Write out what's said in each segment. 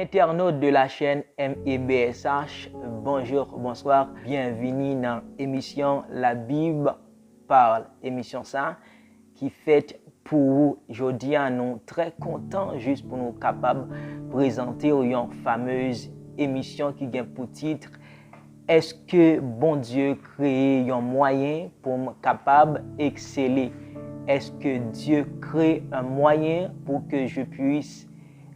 Internautes de la chaîne MEBSH, bonjour, bonsoir, bienvenue dans l'émission La Bible parle. Émission ça qui fait pour vous, aujourd'hui, nous très contents juste pour nous capables de présenter une fameuse émission qui a pour titre Est-ce que bon Dieu crée un moyen pour me capable d'exceller? Est-ce que Dieu crée un moyen pour que je puisse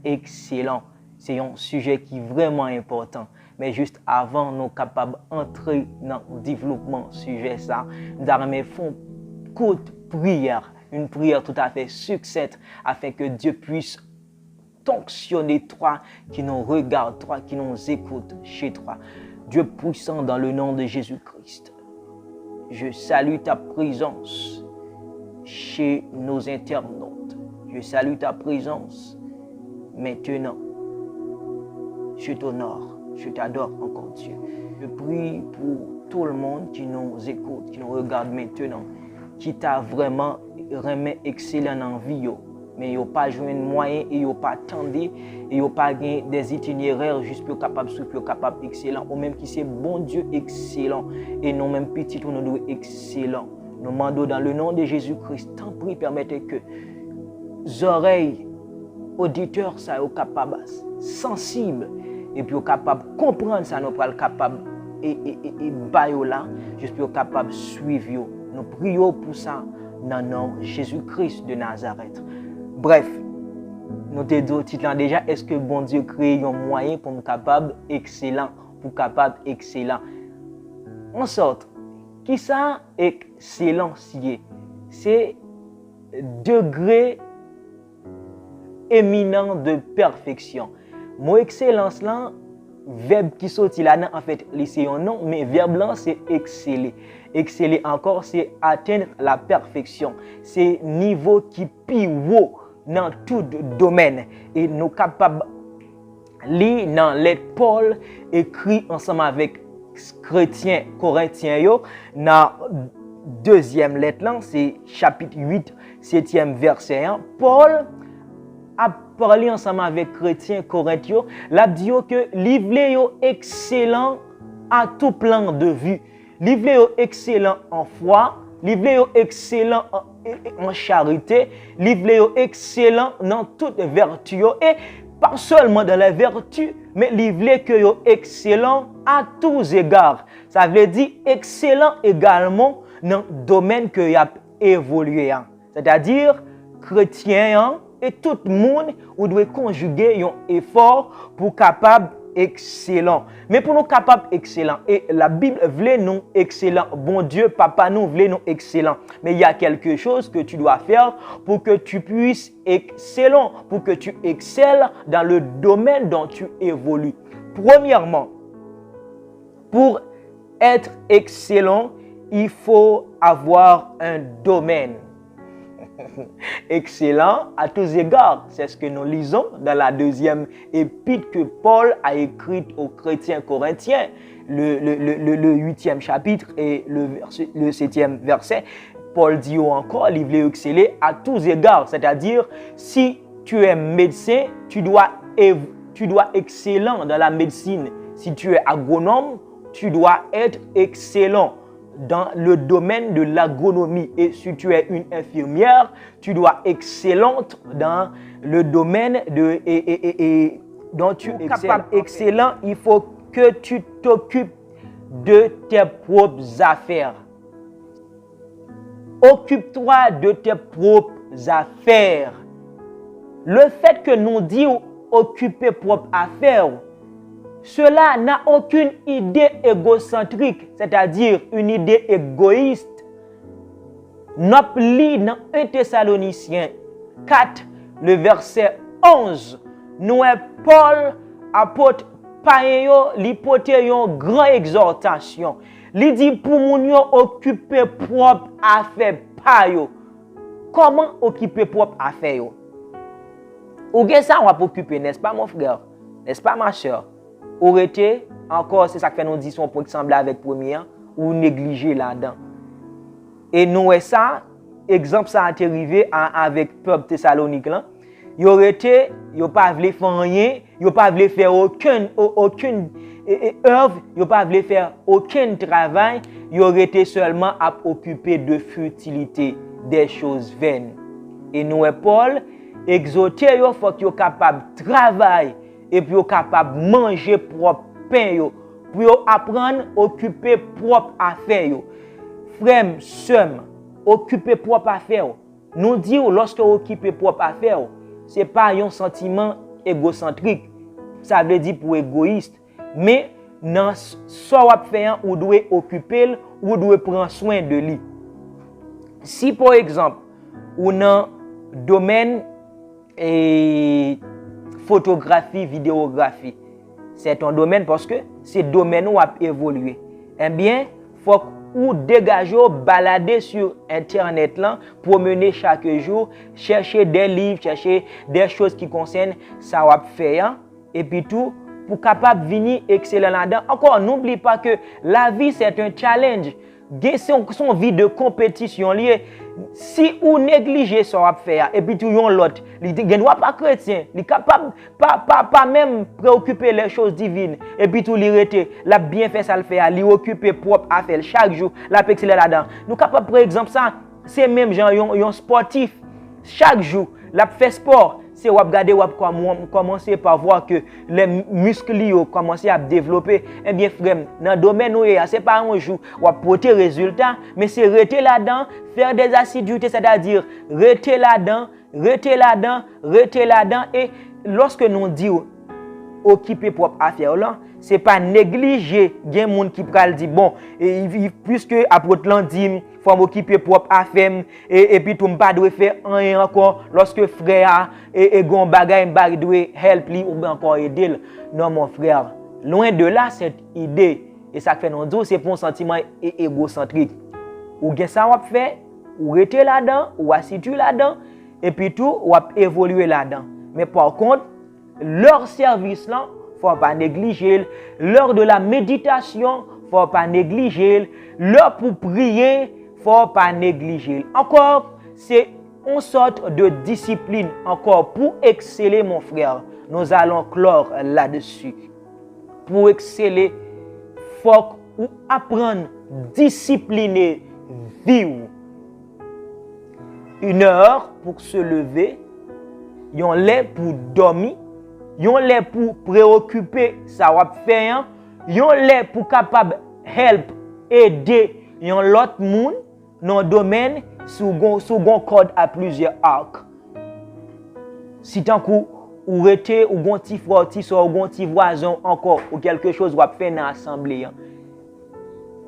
excellent? C'est un sujet qui est vraiment important. Mais juste avant, nous sommes capables d'entrer dans le développement du sujet, ça, nous allons faire une courte prière, une prière tout à fait succincte, afin que Dieu puisse fonctionner toi, qui nous regarde, toi, qui nous écoute chez toi. Dieu puissant, dans le nom de Jésus-Christ, je salue ta présence chez nos internautes. Je salue ta présence maintenant. Je t'honore, je t'adore encore Dieu. Je prie pour tout le monde qui nous écoute, qui nous regarde maintenant, qui t'a vraiment remis excellent en vie, mais ils n'ont pas joué de moyens, ils n'ont pas attendu, ils n'ont pas gagné des itinéraires juste pour capable suivre, capable excellent, ou même qui c'est bon Dieu excellent, et non même petit, on nous excellent. Nous demandons dans le nom de Jésus-Christ, tant pis, permettez que les oreilles auditeurs soient capables, sensibles, et puis capables de comprendre ça, nous sommes capables et là, juste pour capables de suivre. Nous prions pour ça dans le nom de Jésus-Christ de Nazareth. Bref, nous te disons déjà, est-ce que bon Dieu crée un moyen pour nous capable excellent, pour capable excellent? En sorte, qui ça excellent c'est degré éminent de perfection. Mot excellence là, verbe qui sorti là, en fait, c'est un nom, mais verbe là, c'est exceller. Exceller encore, c'est atteindre la perfection. C'est niveau qui plus haut dans tout domaine. Et nous capables lire dans lettre Paul écrit ensemble avec chrétiens corinthiens dans deuxième lettre là, c'est chapitre 8, 7e verset 1. Paul a parlé ensemble avec chrétiens corinthiens, l'a dit que livre excellent à tout plan de vue. Livre excellent en foi, livre excellent en charité, livre excellent dans toute vertu et pas seulement dans la vertu, mais livre que excellent à tous égards. Ça veut dire excellent également dans le domaine que y a évolué. C'est-à-dire chrétien et tout le monde ou doit conjuguer un effort pour capable excellent. Mais pour nous capable excellent, et la Bible veut nous excellent. Bon Dieu, papa nous veut nous excellent. Mais il y a quelque chose que tu dois faire pour que tu puisses excellent, pour que tu excelles dans le domaine dont tu évolues. Premièrement, pour être excellent, il faut avoir un domaine. Excellent à tous égards. C'est ce que nous lisons dans la deuxième épître que Paul a écrite aux chrétiens corinthiens, le 8e chapitre et le 7e verset. Paul dit encore, il veut exceller à tous égards. C'est-à-dire, si tu es médecin, tu dois excellent dans la médecine. Si tu es agronome, tu dois être excellent dans le domaine de l'agronomie. Et si tu es une infirmière, tu dois être excellente dans le domaine dont tu es capable. Excellent, il faut que tu t'occupes de tes propres affaires. Occupe-toi de tes propres affaires. Le fait que nous disons occuper propres affaires, cela n'a aucune idée égocentrique, c'est-à-dire une idée égoïste. Nous lisons dans 1 Thessaloniciens 4, le verset 11, nous Paul, apôtre païen, l'hypothèse une grande exhortation. Il dit pour nous occuper propre affaire païen. Comment occuper propre affaire? Ou bien ça on va occuper, n'est-ce pas mon frère? N'est-ce pas ma soeur? Ou été, encore, c'est ça que fait nous dire son point qui semble avec premier, ou négliger là-dedans. Et nous, ça, exemple, ça a été arrivé avec le peuple Thessalonique là. Yo rete, yo pas vle faire rien, yo pas vle faire aucune œuvre, yo pas vle faire aucun travail, yo rete seulement à occuper de futilité, des choses vaines. Et nous, Paul, exhorter yo, faut que yo capable de travailler et puis yo capable de manger propre pain yo, pour yo apprendre à occuper propre affaire yo. Frère, sœur, occuper propre affaire. Nous disons lorsque occuper propre affaire, c'est pas un sentiment égocentrique. Ça veut dire pour égoïste, mais dans ce qu'on fait, on doit occuper, on doit prendre soin de lui. Si par exemple, on a un domaine et photographie, vidéographie, c'est un domaine parce que c'est domaine où a évolué. Eh bien, faut ou dégager, balader sur internet là, promener chaque jour, chercher des livres, chercher des choses qui concernent ça va faire et puis tout pour capable venir excellent là-dedans. Encore n'oublie pas que la vie c'est un challenge. Son vie de compétition liée. Si ou négliger ça va faire et puis tout yon l'autre, il ne doit pas chrétien, il est capable pas même préoccuper les choses divines et puis tout l'irriter, l'a bien fait ça le faire, il occuper propre affaire chaque jour, l'a exceller là-dedans. Nous capable par exemple ça, c'est même genre yon sportif chaque jour, l'a fait sport. C'est wap gade wap commencer par voir que les muscles yo commencer à développer. Eh bien frère, dans le domaine où c'est pas un jour wap porter résultat, mais c'est rester là-dedans, faire des assiduités, c'est-à-dire rester là-dedans, rester là-dedans, rester là-dedans et lorsque nous disons occuper propre affaire là, c'est pas négliger gen moun qui pral dit bon et puisque apôtre lan dit faut m'occuper propre affaire et puis tout m'pas doit faire rien encore lorsque frère et gon bagay m'pa doit help li ou bien encore aider. Non mon frère, loin de là cette idée et ça fait non dire c'est pour un sentiment égocentrique. Ou gen ça wap fait, ou rester là-dedans, ou assidu là-dedans et puis tout wap évoluer là-dedans. Mais par contre, leur service là, faut pas négliger. L'heure de la méditation, faut pas négliger. L'heure pour prier, faut pas négliger. Encore, c'est une sorte de discipline. Encore, pour exceller, mon frère, nous allons clore là-dessus. Pour exceller, faut apprendre à discipliner, vivre. 1 heure pour se lever, yon lè pour dormir, yon lè pour préoccuper ça va faire, yon lè pour capable help aider yon l'autre monde dans domaine sous gon code à plusieurs arcs. Si tant coup ou rete ou gon ti frère ti sœur ou gon ti voisin encore ou quelque chose va faire dans assemblée.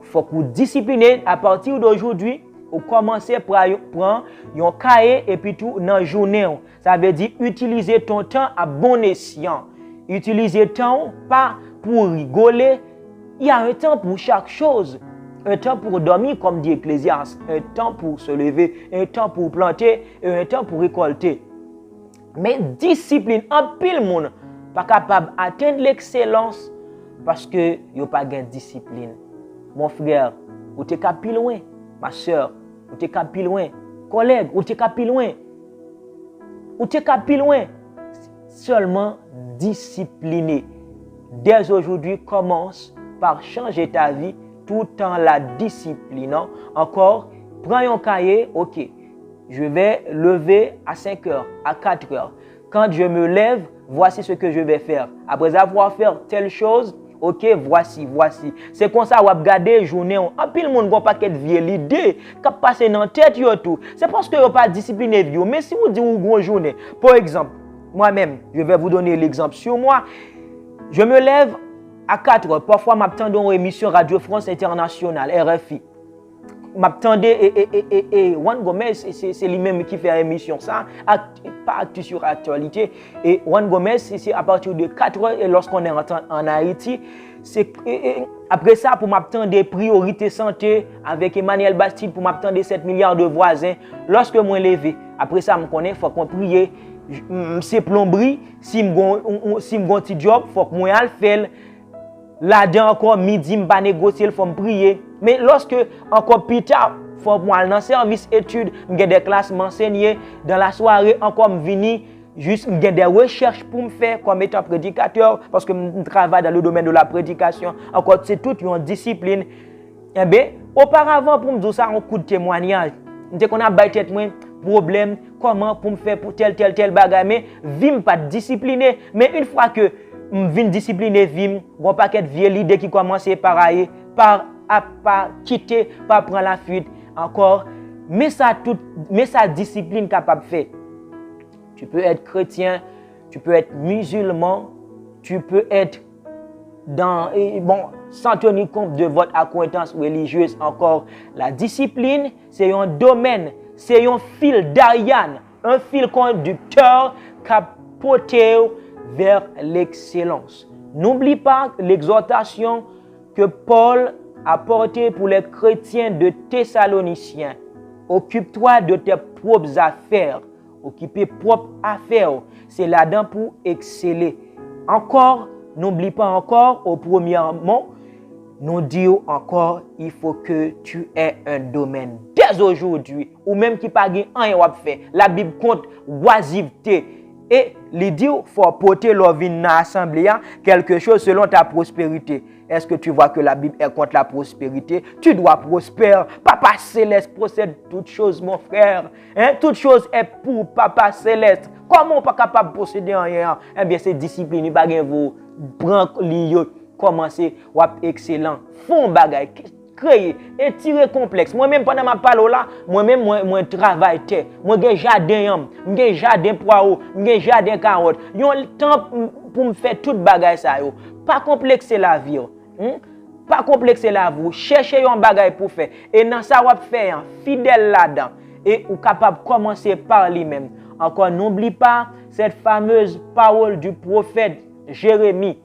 Faut que vous disciplinez à partir d'aujourd'hui. Ou commencer par prendre un cahier et puis tout dans la journée. Ça veut dire utiliser ton temps à bon escient. Utiliser ton temps pas pour rigoler. Il y a un temps pour chaque chose. Un temps pour dormir comme dit Ecclésiaste. Un temps pour se lever. Un temps pour planter. Et un temps pour récolter. Mais discipline, en pile monde pas capable d'atteindre l'excellence parce que yo pas gain discipline. Mon frère, ou t'es capable loin. Ma soeur, ou t'es capable loin. Collègue, ou t'es capable loin. Ou t'es capable loin. Seulement discipliné. Dès aujourd'hui, commence par changer ta vie tout en la disciplinant. Encore, prends un cahier, ok. Je vais lever à 5 heures, à 4 heures. Quand je me lève, voici ce que je vais faire. Après avoir fait telle chose, ok, voici. C'est comme ça, vous regardez journée. En pile monde gon paquet de vieille l'idée qui passe dans la tête yo tout. C'est parce que vous pas discipliné vieux. Mais si vous dites une grande journée, par exemple, moi-même, je vais vous donner l'exemple sur moi. Je me lève à 4 heures. Parfois, m'attends dans une émission Radio France Internationale, RFI. M'attendais et Juan Gomez, c'est lui-même qui fait l'émission ça, pas actu sur actualité. Et Juan Gomez, c'est à partir de 4 heures et lorsqu'on est en Haïti, c'est après ça pour m'attendre des priorités santé avec Emmanuel Bastide pour m'attendre 7 milliards de voisins. Lorsque moi levé, après ça me connaît, faut qu'on prie. C'est plomberie, si m'gon petit job, faut que moi al faire. Là-dedans encore midi m'pa négocier, il faut me prier. Mais lorsque encore plus tard, faut moi dans service études, j'ai des classes m'enseigner dans la soirée encore me venir juste des recherches pour me faire comme étant prédicateur, parce que je travaille dans le domaine de la prédication. Encore, c'est toute une discipline. Eh bien, auparavant, pour me dire ça, un coup de témoignage. Dès qu'on a battu moi problème, comment pour me faire pour tel bagage, mais vim pas discipliné. Mais une fois que je viens discipliner, vim, bon paquet de vieilles idées qui commencent par ailler, par quitter, par prendre la fuite, encore. Mais ça discipline capable de faire. Tu peux être chrétien, tu peux être musulman, tu peux être sans tenir compte de votre accointance religieuse. Encore, la discipline, c'est un domaine, c'est un fil d'Ariane, un fil conducteur qui a porté vers l'excellence. N'oublie pas l'exhortation que Paul a portée pour les chrétiens de Thessaloniciens. Occupe-toi de tes propres affaires. Occuper propres affaires, c'est là-dedans pour exceller. Encore, n'oublie pas encore, au premier mot, nous disons encore, il faut que tu aies un domaine dès aujourd'hui, ou même qui pas rien à faire. La Bible compte oisiveté. Et il dit, il faut porter leur vie dans l'assemblée, quelque chose selon ta prospérité. Est-ce que tu vois que la Bible est contre la prospérité? Tu dois prospérer. Papa Céleste possède toutes choses, mon frère. Toute chose est pour Papa Céleste. Comment on n'est pas capable de posséder rien? Eh bien, c'est discipline. Il n'y a pas vous prendre l'IO, commencer, ou excellent. Font bagay, créer, et tirer complexe. Moi-même, pendant ma parole là, moi-même, moi travaille. Moi, j'ai jardin, j'ai jardin poireau, j'ai jardin carotte. Yon temps pour me faire tout bagay ça yo. Pas complexer la vie. Pas complexer la vie. Cherchez un bagay pour faire. Et dans ça, vous faire fidèle là-dedans. Et vous capable de commencer par lui-même. Encore, n'oublie pas cette fameuse parole du prophète Jérémie.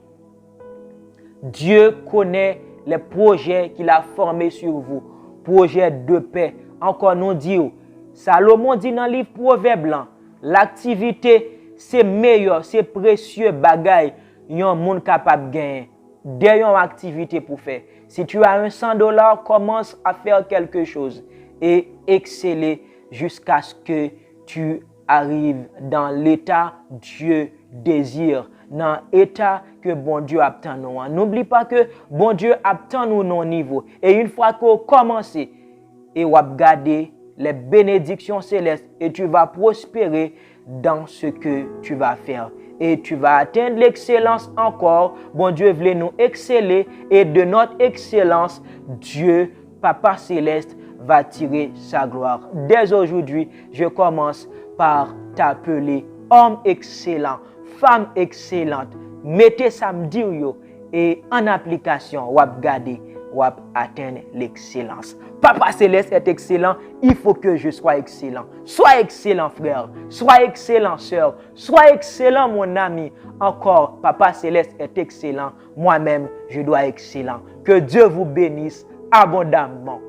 Dieu connaît les projets qu'il a formés sur vous. Projets de paix. Encore, nous disons, Salomon dit dans le livre Proverbe, l'activité, c'est meilleur, c'est précieux bagay. Yon monde capable de gagner. Dès une activité pour faire. Si tu as $100, commence à faire quelque chose et exceller jusqu'à ce que tu arrives dans l'état Dieu désire, dans l'état que bon Dieu attend nous. N'oublie pas que bon Dieu attend nous non niveau. Et une fois qu'on commence et on garder les bénédictions célestes et tu vas prospérer dans ce que tu vas faire. Et tu vas atteindre l'excellence encore. Bon Dieu voulait nous exceller et de notre excellence, Dieu, Papa Céleste, va tirer sa gloire. Dès aujourd'hui, je commence par t'appeler homme excellent, femme excellente. Mettez ça me dire et en application, wap garder, wap atteindre l'excellence. Papa Céleste est excellent, il faut que je sois excellent. Sois excellent frère, sois excellent sœur, sois excellent mon ami. Encore, Papa Céleste est excellent, moi-même je dois être excellent. Que Dieu vous bénisse abondamment.